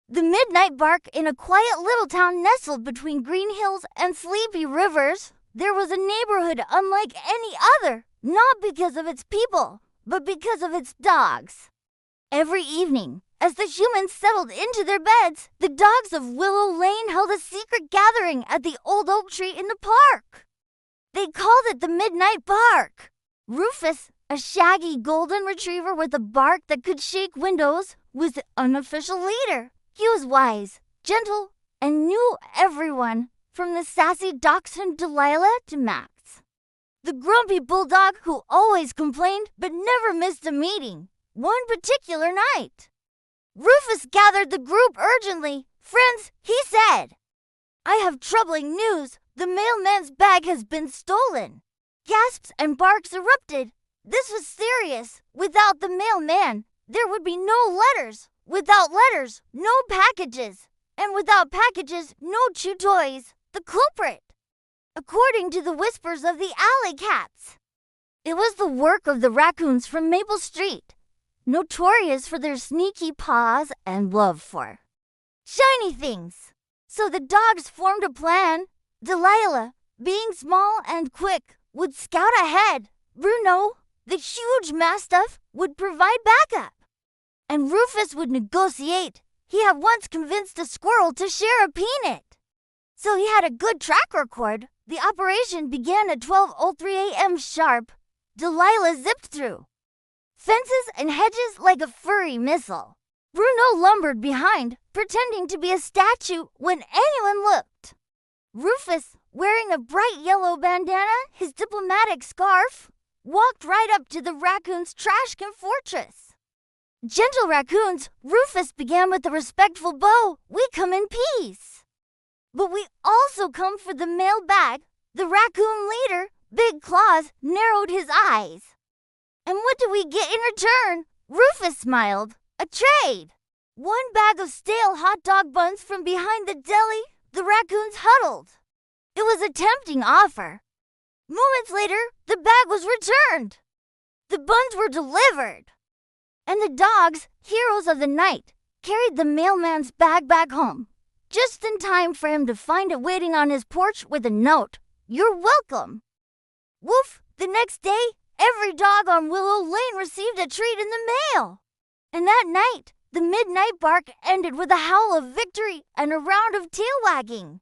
The midnight bark in a quiet little town nestled between green hills and sleepy rivers. There was a neighborhood unlike any other, not because of its people, but because of its dogs. Every evening, as the humans settled into their beds, the dogs of Willow Lane held a secret gathering at the old oak tree in the park. They called it the Midnight Bark. Rufus, a shaggy golden retriever with a bark that could shake windows, was the unofficial leader. He was wise, gentle, and knew everyone, from the sassy dachshund Delilah to Max, the grumpy bulldog who always complained but never missed a meeting. One particular night, Rufus gathered the group urgently. "Friends," he said, "I have troubling news. The mailman's bag has been stolen." Gasps and barks erupted. This was serious. Without the mailman, there would be no letters. Without letters, no packages. And without packages, no chew toys. The culprit, according to the whispers of the alley cats, it was the work of the raccoons from Maple Street, notorious for their sneaky paws and love for shiny things. So the dogs formed a plan. Delilah, being small and quick, would scout ahead. Bruno, the huge mastiff, would provide backup. And Rufus would negotiate. He had once convinced a squirrel to share a peanut. So he had a good track record. The operation began at 12:03 a.m. sharp. Delilah zipped through fences and hedges like a furry missile. Bruno lumbered behind, pretending to be a statue when anyone looked. Rufus, wearing a bright yellow bandana, his diplomatic scarf, walked right up to the raccoon's trash can fortress. "Gentle raccoons," Rufus began with a respectful bow, "we come in peace. But we also come for the mail bag." The raccoon leader, Big Claws, narrowed his eyes. "And what do we get in return?" Rufus smiled. "A trade. One bag of stale hot dog buns from behind the deli." The raccoons huddled. It was a tempting offer. Moments later, the bag was returned. The buns were delivered. And the dogs, heroes of the night, carried the mailman's bag back home, just in time for him to find it waiting on his porch with a note. "You're welcome." Woof! The next day, every dog on Willow Lane received a treat in the mail. And that night, the midnight bark ended with a howl of victory and a round of tail wagging.